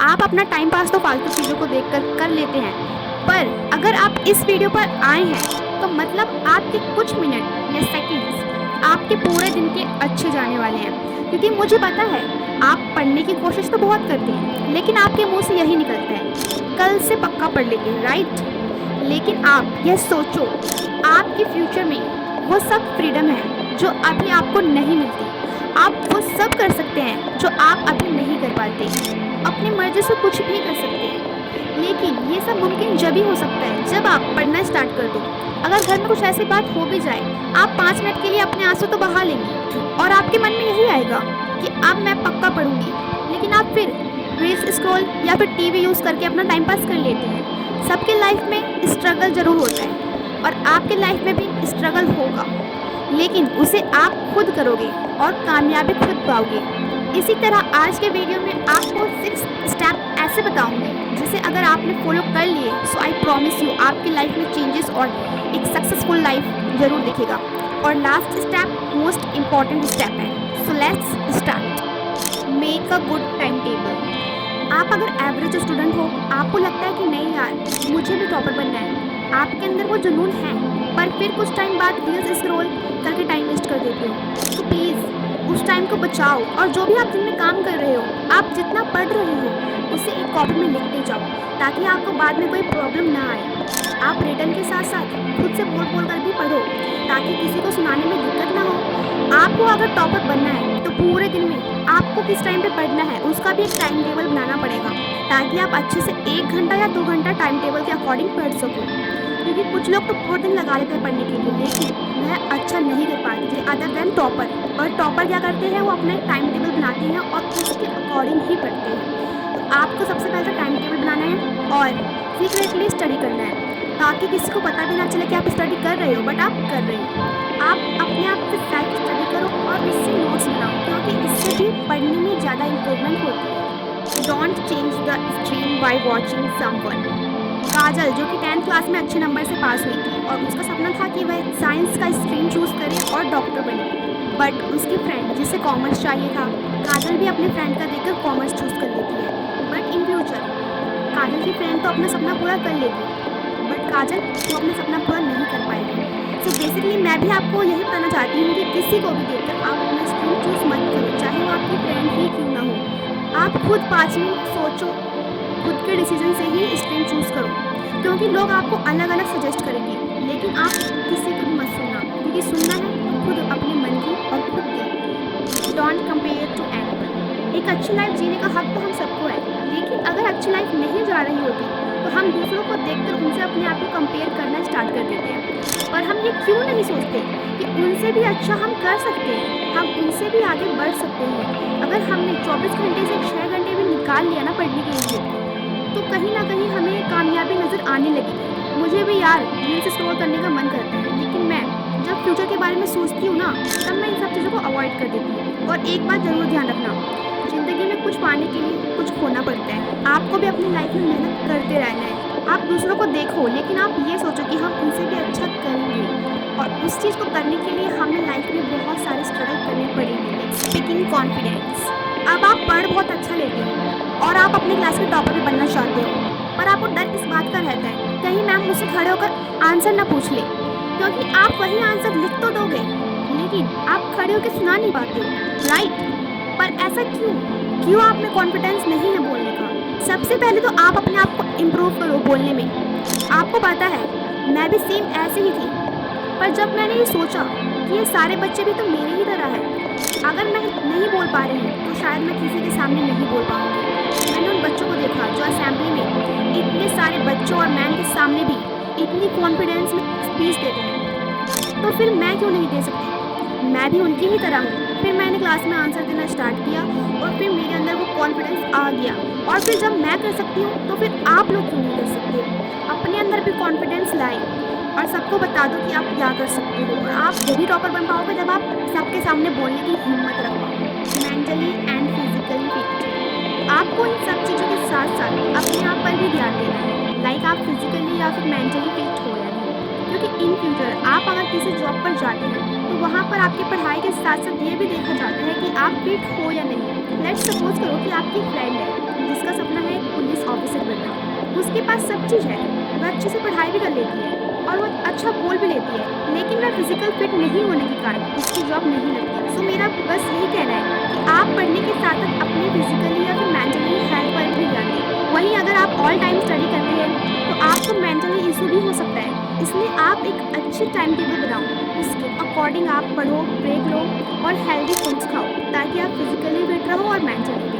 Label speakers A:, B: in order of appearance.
A: आप अपना time pass तो फालतू चीज़ों को देखकर कर लेते हैं, पर अगर आप इस वीडियो पर आए हैं तो मतलब आपके कुछ मिनट या सेकंड्स आपके पूरे दिन के अच्छे जाने वाले हैं। क्योंकि मुझे पता है आप पढ़ने की कोशिश तो बहुत करते हैं, लेकिन आपके मुंह से यही निकलता है कल से पक्का पढ़ लेंगे, राइट? लेकिन आप यह सोचो, आपके फ्यूचर में वो सब फ्रीडम है जो अभी आपको नहीं मिलती। आप वो सब कर सकते हैं जो आप अभी नहीं कर पाते। अपनी मर्जी से कुछ भी कर सकते हैं, लेकिन ये सब मुमकिन जब ही हो सकता है जब आप पढ़ना स्टार्ट कर दो। अगर घर में कुछ ऐसी बात हो भी जाए, आप 5 मिनट के लिए अपने आंसू तो बहा लेंगे और आपके मन में यही आएगा कि अब मैं पक्का पढ़ूंगी, लेकिन आप फिर रील्स स्क्रॉल या फिर टीवी यूज़ करके अपना टाइम पास कर लेते हैं। सबके लाइफ में स्ट्रगल ज़रूर होता है और आपके लाइफ में भी स्ट्रगल होगा, लेकिन उसे आप खुद करोगे और कामयाबी खुद पाओगे। इसी तरह आज के वीडियो में आपको 6 स्टेप ऐसे बताऊंगी जिसे अगर आपने फॉलो कर लिए सो आई प्रॉमिस यू आपकी लाइफ में चेंजेस और एक सक्सेसफुल लाइफ ज़रूर दिखेगा। और last step most important step है, so let's start. Make a good time table. आप अगर एवरेज स्टूडेंट हो, आपको लगता है कि नहीं यार मुझे भी टॉपर बनना है, आपके अंदर वो जुनून है, पर फिर कुछ टाइम बाद रील्स स्क्रॉल करके टाइम वेस्ट कर देते हो, तो प्लीज़ उस टाइम को बचाओ और जो भी आप दिन में काम कर रहे हो, आप जितना पढ़ रहे हो उसे एक कॉपी में लिखते जाओ ताकि आपको बाद में कोई प्रॉब्लम ना आए। आप रिटर्न के साथ साथ खुद से बोल बोल कर भी पढ़ो ताकि किसी को सुनाने में दिक्कत ना हो। आपको अगर टॉपर बनना है तो पूरे दिन में आपको किस टाइम पे पढ़ना है उसका भी एक टाइम टेबल बनाना पड़ेगा ताकि आप अच्छे से 1 घंटा या 2 घंटा टाइम टेबल के अकॉर्डिंग पढ़ सको। क्योंकि कुछ लोग तो पूरे दिन लगा लेते हैं पढ़ने के लिए, लेकिन वह अच्छा नहीं कर पाते अदर देन टॉपर। और टॉपर क्या करते हैं, वो अपना एक टाइम टेबल बनाते हैं और उसके अकॉर्डिंग ही पढ़ते हैं। तो आपको सबसे पहले टाइम टेबल बनाना है और सीक्रेटली स्टडी करना है ताकि किसी को पता भी ना चले कि आप स्टडी कर रहे हो, बट आप कर रहे हो। आप अपने आप से सेल्फ स्टडी करो और उससे नोट्स बनाओ, क्योंकि इससे भी पढ़ने में ज़्यादा इम्प्रूवमेंट होती है। Don't change the stream by watching someone. Kajal जो कि 10th क्लास में अच्छे नंबर से पास हुई थी और उसका सपना था कि वह साइंस का स्ट्रीम चूज़ करे और डॉक्टर बने, बट उसकी फ्रेंड जिसे कॉमर्स चाहिए था, काजल भी अपने फ्रेंड का देखकर कॉमर्स चूज़ कर लेती है। बट इन फ्यूचर काजल की फ्रेंड तो अपना सपना पूरा कर लेगी, बट काजल वो अपना सपना पूरा नहीं कर पाएगी। सो बेसिकली मैं भी आपको यही बताना चाहती हूँ कि किसी को भी देखकर आप अपना स्ट्रीम चूज़ मत करो, चाहे वो आपकी फ्रेंड ही क्यों ना हो। आप खुद 5 मिनट सोचो, खुद के डिसीजन से ही स्ट्रीम चूज़ करो, क्योंकि लोग आपको अलग अलग सजेस्ट करेंगे, लेकिन आप किसी को भी मत सुनना, क्योंकि सुनना है तो खुद अपने मन की और खुद की। Don't compare to anyone. एक अच्छी लाइफ जीने का हक तो हम सबको है, लेकिन अगर अच्छी लाइफ नहीं जा रही होती तो हम दूसरों को देखकर उनसे अपने आप को कंपेयर करना स्टार्ट कर देते हैं। पर हम ये क्यों नहीं सोचते कि उनसे भी अच्छा हम कर सकते हैं, हम उनसे भी आगे बढ़ सकते हैं। अगर हमने 24 घंटे से 6 घंटे भी निकाल लिया ना पढ़ने के लिए, तो कहीं ना कहीं हमें कामयाबी नज़र आने लगी। मुझे भी यार रील्स स्क्रॉल करने का मन करता है, लेकिन मैं जब फ्यूचर के बारे में सोचती हूँ ना, तब मैं इन सब चीज़ों को अवॉइड कर देती हूँ। और एक बात ज़रूर ध्यान रखना, ज़िंदगी में कुछ पाने के लिए कुछ खोना पड़ता है। आपको भी अपनी लाइफ में मेहनत करते रहना है। आप दूसरों को देखो, लेकिन आप ये सोचो कि हम उनसे भी अच्छा करेंगे, और उस चीज़ को करने के लिए हमें लाइफ में बहुत सारे स्ट्रगल करने पड़ेंगे। Speaking confidence. अब आप पढ़ बहुत अच्छा लेते हो और आप अपनी क्लास के टॉपर भी बनना चाहते हो, पर आपको डर इस बात का रहता है कहीं मैम मुझसे खड़े होकर आंसर ना पूछ ले, क्योंकि आप वही आंसर लिख तो दोगे लेकिन आप खड़े होकर सुना नहीं पाते हो, राइट? पर ऐसा क्यों? क्यों आप में कॉन्फिडेंस नहीं है बोलने का? सबसे पहले तो आप अपने आप को इम्प्रूव करो बोलने में। आपको पता है मैं भी सेम ऐसे ही थी, पर जब मैंने ये सोचा कि ये सारे बच्चे भी तो मेरे ही तरह है, अगर मैं नहीं बोल पा रही हूँ तो शायद मैं किसी के सामने नहीं बोल पाऊँगी। मैंने उन बच्चों को देखा जो असेंबली में इतने सारे बच्चों और मैम के सामने भी इतनी कॉन्फिडेंस में स्पीच देते हैं, तो फिर मैं क्यों नहीं दे सकती? मैं भी उनकी ही तरह हूँ। फिर मैंने क्लास में आंसर देना स्टार्ट किया और फिर मेरे अंदर वो कॉन्फिडेंस आ गया, और फिर जब मैं कर सकती हूँ तो फिर आप लोग क्यों नहीं कर सकते? अपने अंदर भी कॉन्फिडेंस लाएं और सबको बता दो कि आप क्या कर सकते हो, और आप जब भी टॉपर बन पाओगे जब आप सबके सामने बोलने की हिम्मत रख पाओ। Mentally and physically fit. आपको इन सब चीज़ों के साथ साथ अपने आप पर भी ध्यान देना है, लाइक आप फिजिकली या फिर मेंटली फिट हो या नहीं, क्योंकि इन फ्यूचर आप अगर किसी जॉब पर जाते हैं तो वहाँ पर आपकी पढ़ाई के साथ साथ ये भी देखा जाता है कि आप फिट हो या नहीं। लेट्स सपोज करो कि आपकी फ्रेंड है जिसका सपना है ऑफिसर बनना। उसके पास सब चीज़ है, वह अच्छे से पढ़ाई भी कर लेती है और वो अच्छा बोल भी लेती है, लेकिन वह फिजिकल फिट नहीं होने के कारण उसकी जॉब नहीं लगती। सो मेरा बस यही कहना है कि आप पढ़ने के साथ साथ अपने फिजिकली या फिर मेंटली हेल्थ पर भी ध्यान दें। वहीं अगर आप ऑल टाइम स्टडी करते हैं तो आपको मेंटली इशू भी हो सकता है, इसलिए आप एक अच्छी टाइम टेबल बनाओ, उसके अकॉर्डिंग आप पढ़ो, ब्रेक लो और हेल्दी फूड्स खाओ ताकि आप फिजिकली फिट रहो और मेंटली भी।